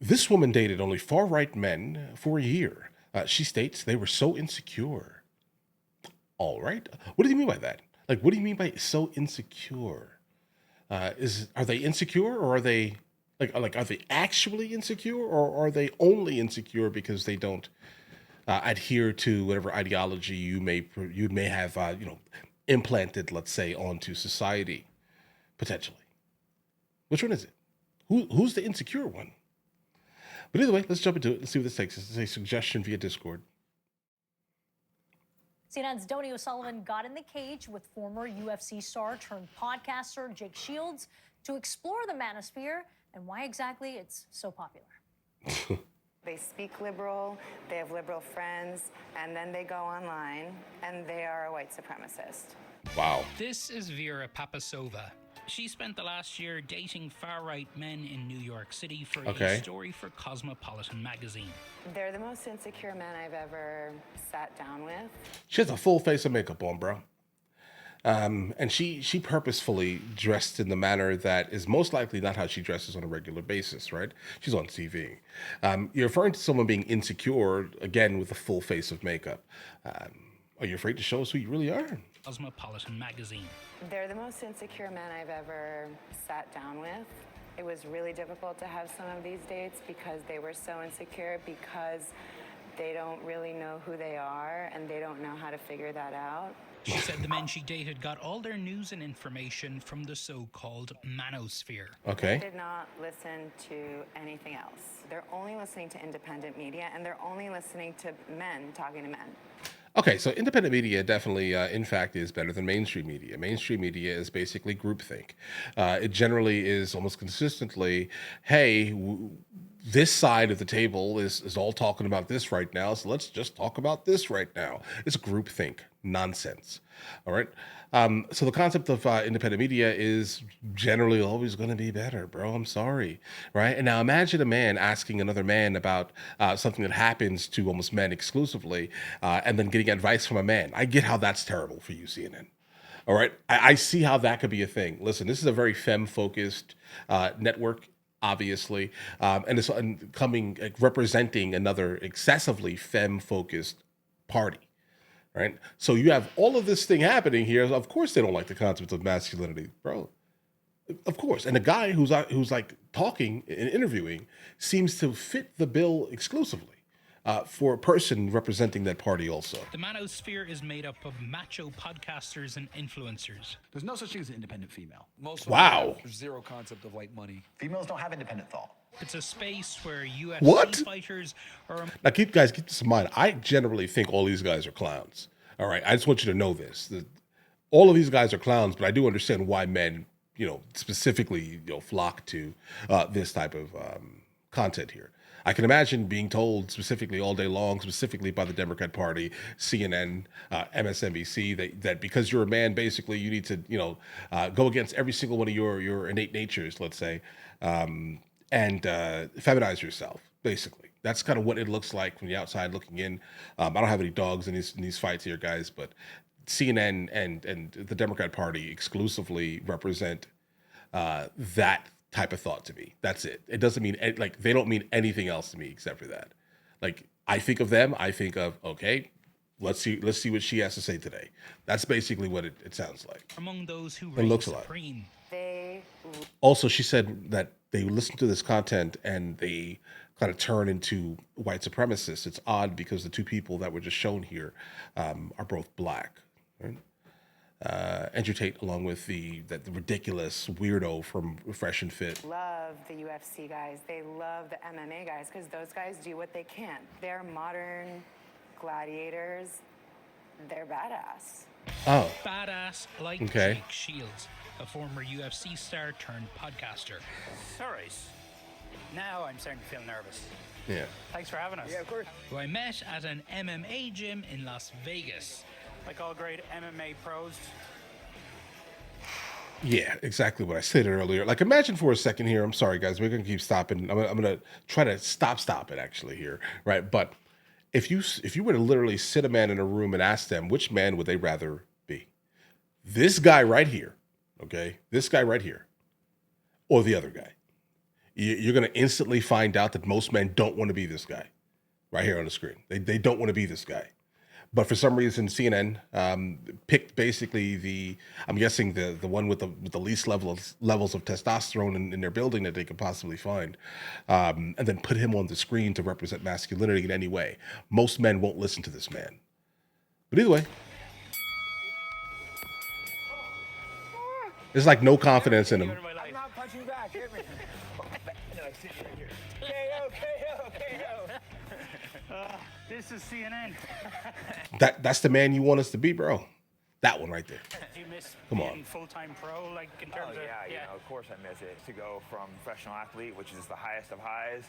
This woman dated only far-right men for a year. She states they were so insecure. All right. What do you mean by that? Like, what do you mean by so insecure? Are they insecure, or are they like are they actually insecure, or are they only insecure because they don't adhere to whatever ideology you may have implanted, let's say, onto society potentially? Which one is it? Who's the insecure one? But either way, let's jump into it. Let's see what this takes. This is a suggestion via Discord. CNN's Donny O'Sullivan got in the cage with former UFC star turned podcaster Jake Shields to explore the Manosphere and why exactly it's so popular. They speak liberal, they have liberal friends, and then they go online and they are a white supremacist. Wow. This is Vera Papa Sova. She spent the last year dating far-right men in New York City for a story for Cosmopolitan magazine. They're the most insecure men I've ever sat down with. She has a full face of makeup on, bro. And she purposefully dressed in the manner that is most likely not how she dresses on a regular basis, right? She's on TV. You're referring to someone being insecure, again, with a full face of makeup. Are you afraid to show us who you really are? Cosmopolitan magazine. They're the most insecure men I've ever sat down with. It was really difficult to have some of these dates because they were so insecure, because they don't really know who they are and they don't know how to figure that out. She said the men she dated got all their news and information from the so-called Manosphere. Okay. They did not listen to anything else. They're only listening to independent media, and they're only listening to men talking to men. Okay, so independent media definitely, in fact, is better than mainstream media. Mainstream media is basically groupthink. It generally is almost consistently, hey, this side of the table is all talking about this right now, so let's just talk about this right now. It's groupthink nonsense. All right. So the concept of independent media is generally always going to be better, bro. I'm sorry. Right. And now imagine a man asking another man about something that happens to almost men exclusively, and then getting advice from a man. I get how that's terrible for you, CNN. All right. I see how that could be a thing. Listen, this is a very femme-focused network, obviously, and it's representing another excessively femme-focused party. Right. So you have all of this thing happening here. Of course, they don't like the concept of masculinity, bro. Of course. And the guy who's like talking and interviewing seems to fit the bill exclusively for a person representing that party also. The Manosphere is made up of macho podcasters and influencers. There's no such thing as an independent female. Most Wow. There's zero concept of like money. Females don't have independent thought. It's a space where UFC What? fighters are... Now, keep this in mind. I generally think all these guys are clowns. All right. I just want you to know this. All of these guys are clowns, but I do understand why men, specifically, flock to this type of content here. I can imagine being told specifically all day long, specifically by the Democrat Party, CNN, MSNBC, that because you're a man, basically you need to, go against every single one of your innate natures, let's say, and feminize yourself, basically. That's kind of what it looks like from the outside looking in. I don't have any dogs in these fights here, guys, but CNN and the Democrat Party exclusively represent that type of thought to me. That's it. It doesn't mean they don't mean anything else to me except for that. Like, I think of them, I think of, okay, let's see what she has to say today. That's basically what it sounds like. Among those who It looks reign a lot. supreme. Also, she said that they listen to this content and they kind of turn into white supremacists. It's odd because the two people that were just shown here are both black. Right? Andrew Tate, along with the ridiculous weirdo from Fresh and Fit. Love the UFC guys. They love the MMA guys because those guys do what they can. They're modern gladiators. They're badass. Oh, Badass like Okay. Jake Shields, a former UFC star turned podcaster. Sorry. Now I'm starting to feel nervous. yeah. Thanks for having us. Yeah, of course. Who I met at an MMA gym in Las Vegas. Like all great MMA pros. Yeah, exactly what I said earlier. Like, imagine for a second here. I'm sorry, guys. We're gonna keep stopping. I'm gonna try to stop it actually here, right? But if you were to literally sit a man in a room and ask them which man would they rather be, this guy right here, okay, this guy right here, or the other guy, you're going to instantly find out that most men don't want to be this guy right here on the screen. They don't want to be this guy. But for some reason, CNN picked basically I'm guessing the one with the least levels of testosterone in their building that they could possibly find, and then put him on the screen to represent masculinity in any way. Most men won't listen to this man. But either way, there's like no confidence in him. I'm not punching back. Hit me. No, sit right here. KO. This is CNN. That's the man you want us to be, bro. That one right there. Do you miss Come being on. full-time pro, like in terms of? You know, of course I miss it. To go from professional athlete, which is the highest of highs,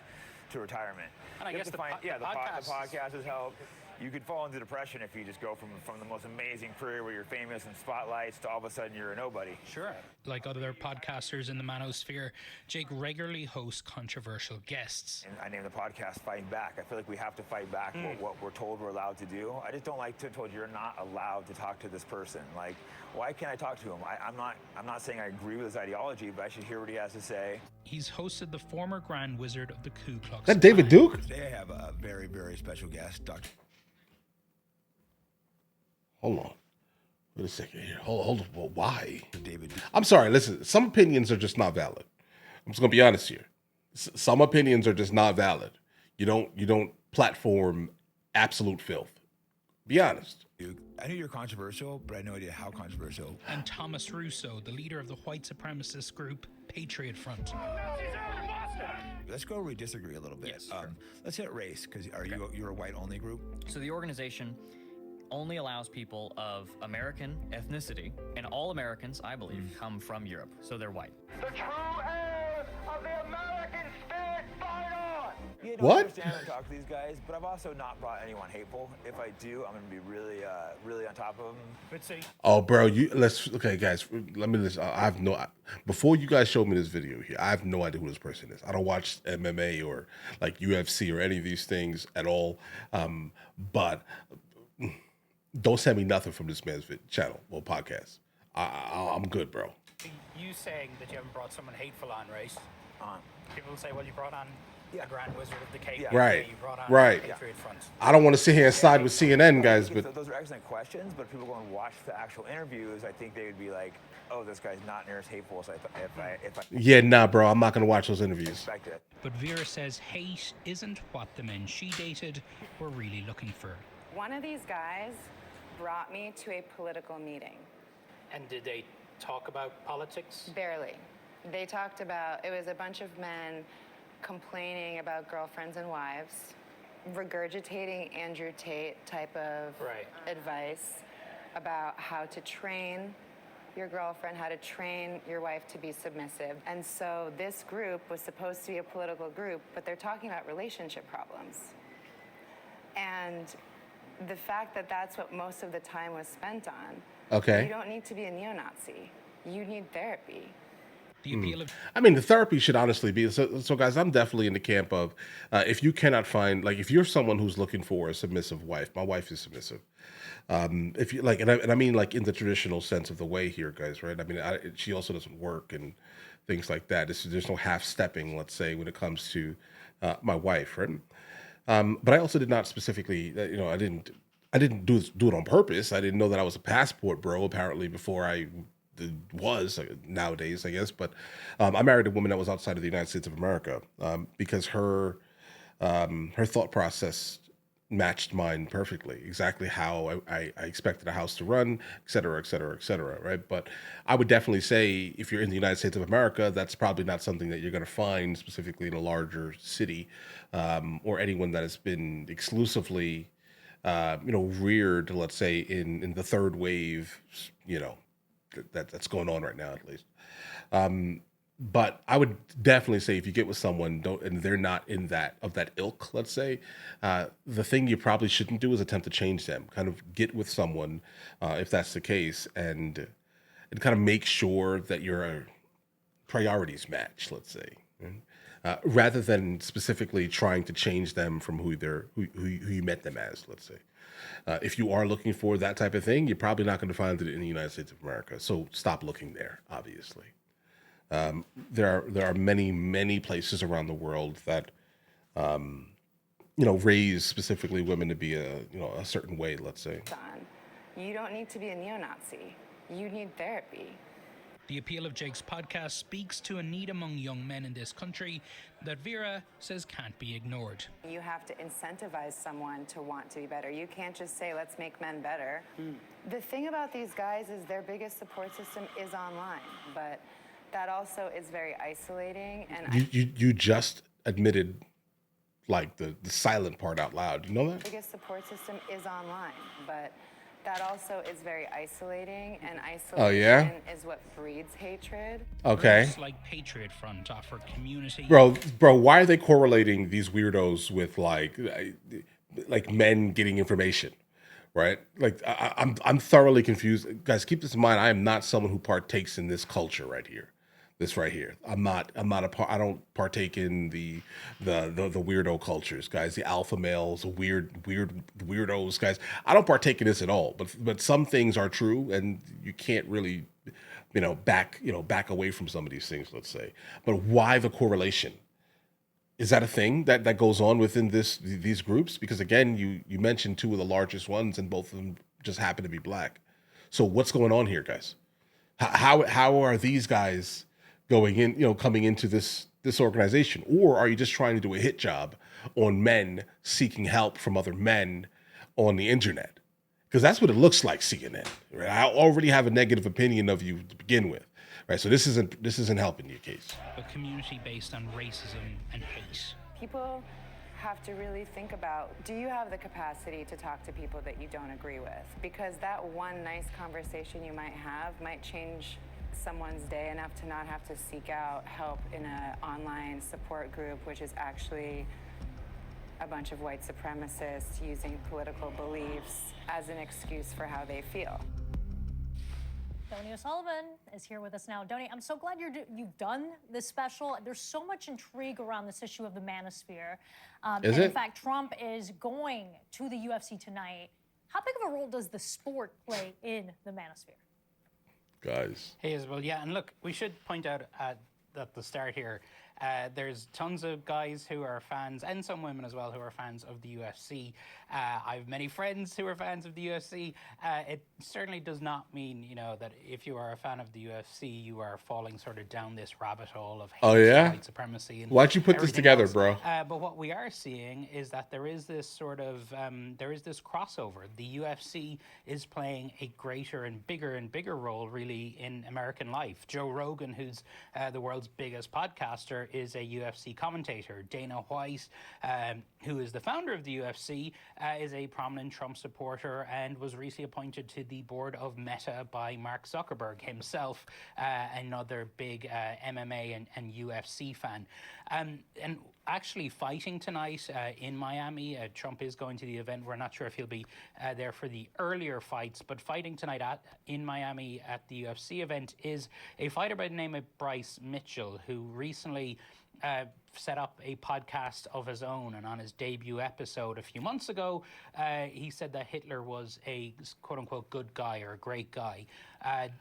to retirement. And I You have guess to the podcast has helped. You could fall into depression if you just go from the most amazing career where you're famous and spotlights to all of a sudden you're a nobody. Sure. Like other podcasters in the Manosphere, Jake regularly hosts controversial guests. And I named the podcast Fighting Back. I feel like we have to fight back what we're told we're allowed to do. I just don't like to be told you're not allowed to talk to this person. Like, why can't I talk to him? I'm not saying I agree with his ideology, but I should hear what he has to say. He's hosted the former Grand Wizard of the Ku Klux Is that David Klan. Duke? Today I have a very, very special guest, Dr. Hold on. Wait a second here. Hold on. Well, why? David Duke. I'm sorry. Listen, some opinions are just not valid. I'm just gonna be honest here. Some opinions are just not valid. You don't platform absolute filth. Be honest. I knew you're controversial, but I had no idea how controversial. And Thomas Russo, the leader of the white supremacist group Patriot Front. Let's go where we disagree a little bit. Yes, sure. Let's hit race, because you're a white-only group? So the organization only allows people of American ethnicity, and all Americans, I believe, come from Europe, so they're white. The true heirs of the American spirit fight on! You don't What? understand and talk to these guys, but I've also not brought anyone hateful. If I do, I'm going to be really on top of them. But see, Oh, bro, okay, guys. Let me listen. Before you guys showed me this video here, I have no idea who this person is. I don't watch MMA or like UFC or any of these things at all. But don't send me nothing from this man's channel or podcast. I'm good, bro. you saying that you haven't brought someone hateful on, right? People say, well, you brought on the Grand Wizard of the KKK. Right. You brought on Right. the Patriot Front. I don't want to sit here and side with CNN, guys, but Those are excellent questions, but if people go and watch the actual interviews, I think they would be like, oh, this guy's not near as hateful as if I yeah, nah, bro, I'm not going to watch those interviews. expect it. But Vera says hate isn't what the men she dated were really looking for. One of these guys brought me to a political meeting. And did they talk about politics? Barely. They talked about, it was a bunch of men complaining about girlfriends and wives, regurgitating Andrew Tate type of advice about how to train your girlfriend, how to train your wife to be submissive. And so this group was supposed to be a political group, but they're talking about relationship problems. And the fact that that's what most of the time was spent on, Okay. you don't need to be a neo-Nazi. You need therapy. The appeal of I mean, the therapy should honestly be so. Guys, I'm definitely in the camp of if you cannot find, like, if you're someone who's looking for a submissive wife, my wife is submissive. If you like, and I mean like in the traditional sense of the way here, guys, right? I mean, she also doesn't work and things like that. There's no half stepping, let's say, when it comes to my wife, right? But I also did not specifically, I didn't do it on purpose. I didn't know that I was a passport bro. Apparently, before I was nowadays, I guess. But I married a woman that was outside of the United States of America because her thought process matched mine perfectly, exactly how I expected a house to run, et cetera, et cetera, et cetera, right? But I would definitely say if you're in the United States of America, that's probably not something that you're going to find specifically in a larger city or anyone that has been exclusively, reared, let's say, in the third wave, that's going on right now, at least. But I would definitely say if you get with someone and they're not in that ilk, let's say, the thing you probably shouldn't do is attempt to change them. Kind of get with someone if that's the case, and kind of make sure that your priorities match, let's say, rather than specifically trying to change them from who you met them as, let's say. If you are looking for that type of thing, you're probably not going to find it in the United States of America. So stop looking there, obviously. There are many places around the world that raise specifically women to be a certain way, let's say. You don't need to be a neo-Nazi. You need therapy. The appeal of Jake's podcast speaks to a need among young men in this country that Vera says can't be ignored. You have to incentivize someone to want to be better. You can't just say, let's make men better. The thing about these guys is their biggest support system is online, but that also is very isolating. And you just admitted like the silent part out loud. You know that? The biggest support system is online, but that also is very isolating, and isolation is what breeds hatred. Okay. Groups like Patriot Front offer community. Bro, why are they correlating these weirdos with like men getting information, right? Like I'm thoroughly confused. Guys, keep this in mind. I am not someone who partakes in this culture right here. This right here. I don't partake in the weirdo cultures, guys. The alpha males, the weirdos, guys. I don't partake in this at all. But some things are true, and you can't really, back away from some of these things. Let's say. But why the correlation? Is that a thing that goes on within these groups? Because again, you mentioned two of the largest ones, and both of them just happen to be black. So what's going on here, guys? How are these guys coming into this organization? Or are you just trying to do a hit job on men seeking help from other men on the internet? Because that's what it looks like, CNN. Right? I already have a negative opinion of you to begin with, right? So this isn't helping your case. A community based on racism and hate. People have to really think about, do you have the capacity to talk to people that you don't agree with? Because that one nice conversation you might have might change someone's day enough to not have to seek out help in an online support group, which is actually a bunch of white supremacists using political beliefs as an excuse for how they feel. Donny O'Sullivan is here with us now. Donny, I'm so glad you've done this special. There's so much intrigue around this issue of the Manosphere. In fact, Trump is going to the UFC tonight. How big of a role does the sport play in the Manosphere? Guys. Hey, Isabel. Yeah, and look, we should point out at the start here, there's tons of guys who are fans, and some women as well, who are fans of the UFC. I have many friends who are fans of the UFC. It certainly does not mean, that if you are a fan of the UFC, you are falling sort of down this rabbit hole of hate, white supremacy. And why'd you put this together, bro? But what we are seeing is that there is this sort of, there is this crossover. The UFC is playing a greater and bigger role, really, in American life. Joe Rogan, who's the world's biggest podcaster, is a UFC commentator. Dana White, who is the founder of the UFC, is a prominent Trump supporter and was recently appointed to the board of Meta by Mark Zuckerberg himself, another big MMA and UFC fan. And actually fighting tonight in Miami, Trump is going to the event. We're not sure if he'll be there for the earlier fights, but fighting tonight in Miami at the UFC event is a fighter by the name of Bryce Mitchell, who recently set up a podcast of his own, and on his debut episode a few months ago, he said that Hitler was a quote-unquote good guy or a great guy.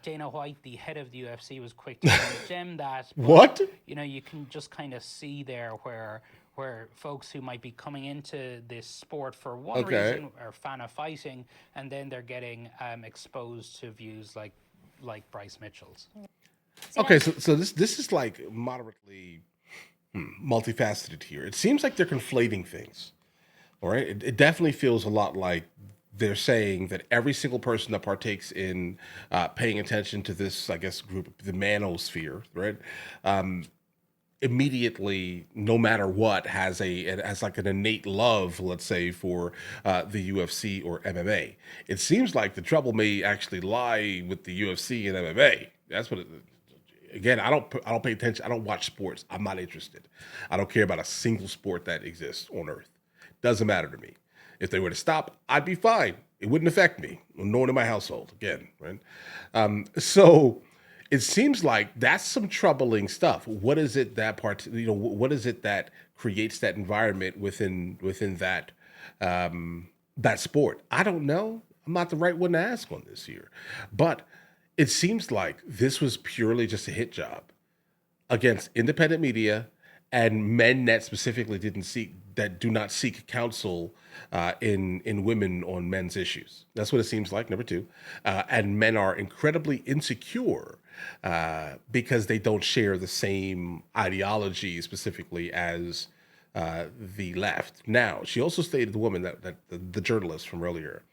Dana White, the head of the UFC, was quick to condemn that. But, what? You can just kind of see there where folks who might be coming into this sport for one reason are a fan of fighting, and then they're getting exposed to views like Bryce Mitchell's. Okay, so this is like moderately multifaceted here. It seems like they're conflating things. All right, it definitely feels a lot like they're saying that every single person that partakes in paying attention to this, I guess, group, the Manosphere, right? Immediately, no matter what, has like an innate love, let's say, for the UFC or MMA. It seems like the trouble may actually lie with the UFC and MMA. That's what it. Again, I don't pay attention. I don't watch sports. I'm not interested. I don't care about a single sport that exists on Earth. Doesn't matter to me. If they were to stop, I'd be fine. It wouldn't affect me. No one in my household. Again, right? So it seems like that's some troubling stuff. What is it that what is it that creates that environment within that that sport? I don't know. I'm not the right one to ask on this here, but it seems like this was purely just a hit job against independent media and men that specifically do not seek counsel in women on men's issues. That's what it seems like. Number two, and men are incredibly insecure because they don't share the same ideology specifically as the left. Now, she also stated, the woman that the journalist from earlier,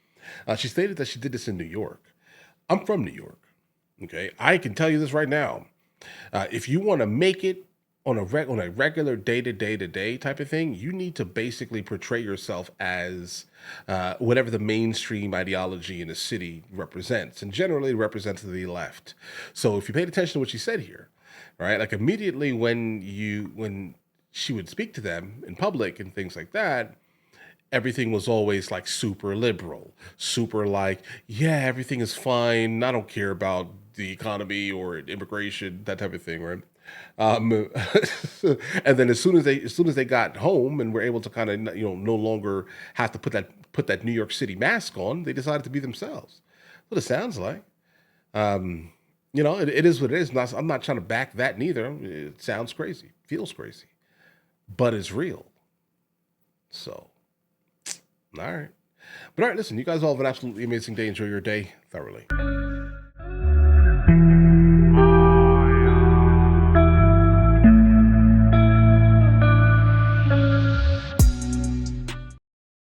she stated that she did this in New York. I'm from New York. Okay, I can tell you this right now. If you want to make it on a regular day-to-day type of thing, you need to basically portray yourself as whatever the mainstream ideology in the city represents, and generally it represents the left. So if you paid attention to what she said here, right, like immediately when she would speak to them in public and things like that, everything was always like super liberal, super like, yeah, everything is fine. I don't care about the economy or immigration, that type of thing, right? And then as soon as they got home and were able to kind of, no longer have to put that New York City mask on, they decided to be themselves. That's what it sounds like. It is what it is. I'm not trying to back that neither. It sounds crazy, feels crazy, but it's real. So, all right. But all right, listen, you guys all have an absolutely amazing day. Enjoy your day thoroughly.